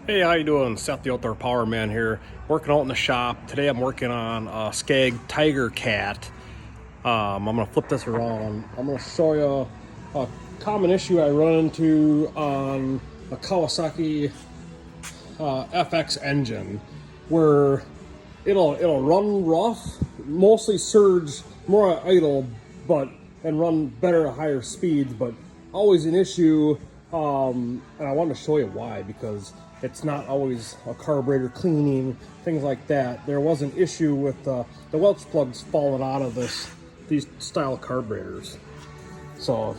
Hey, how you doing? Seth, the Outdoor Power Man here, working out in the shop. Today I'm working on a Scag Tiger Cat. I'm gonna flip this around. I'm gonna show you a common issue I run into on a Kawasaki FX engine, where it'll run rough, mostly surge, more idle, and run better at higher speeds, but always an issue. And I wanted to show you why, because it's not always a carburetor cleaning, things like that. There was an issue with the Welch plugs falling out of these style carburetors. So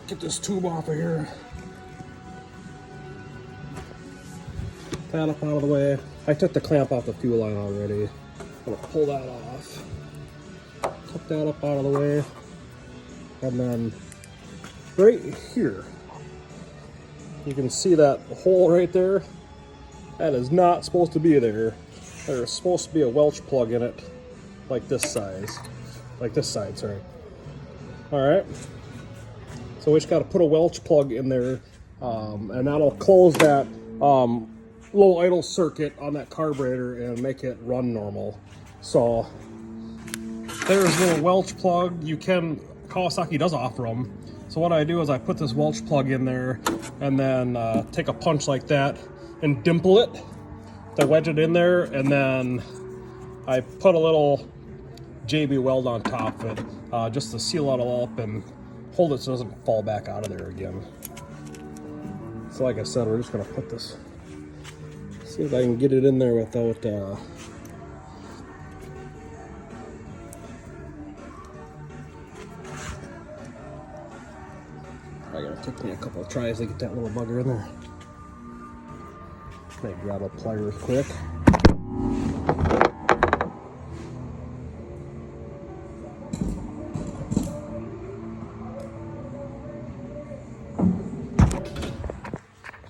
get this tube off of here. That up out of the way. I took the clamp off the fuel line already. I'm gonna pull that off. Cut that up out of the way. And then right here, you can see that hole right there. That is not supposed to be there. There's supposed to be a Welch plug in it, like this size. Like this side, sorry. Alright. So we just gotta put a Welch plug in there, and that'll close that low idle circuit on that carburetor and make it run normal. So there's a little Welch plug. Kawasaki does offer them. So what I do is I put this Welch plug in there and then take a punch like that and dimple it to wedge it in there, and then I put a little JB weld on top of it just to seal it all up and hold it so it doesn't fall back out of there again. So like I said, we're just gonna put this, see if I can get it in there without I gotta take me a couple of tries to get that little bugger in there. Let me grab a pliers quick.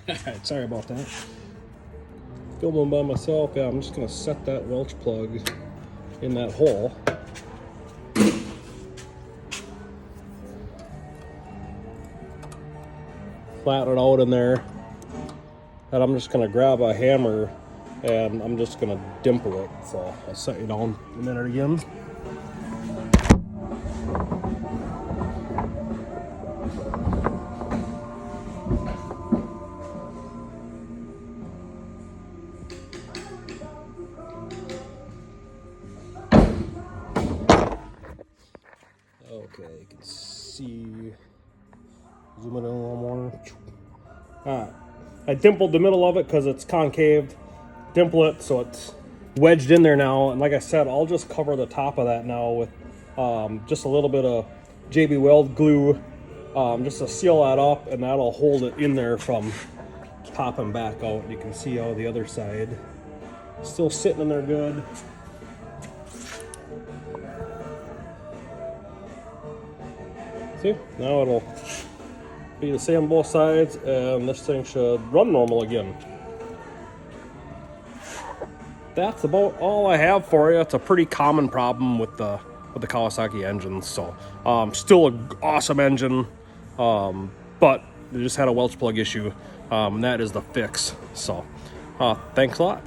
Alright, sorry about that. Filming by myself. Yeah, I'm just gonna set that Welch plug in that hole. Flatten it out in there. And I'm just gonna grab a hammer and I'm just gonna dimple it. So I'll set you down a minute again. Okay, you can see, zoom it in a little more. Alright. I dimpled the middle of it because it's concaved. Dimple it so it's wedged in there now. And like I said, I'll just cover the top of that now with just a little bit of JB Weld glue just to seal that up, and that'll hold it in there from popping back out. You can see how the other side still sitting in there good. See, now it'll be the same on both sides, and this thing should run normal again. That's about all I have for you. It's a pretty common problem with the Kawasaki engines. So still an awesome engine, but they just had a Welch plug issue, and that is the fix. So thanks a lot.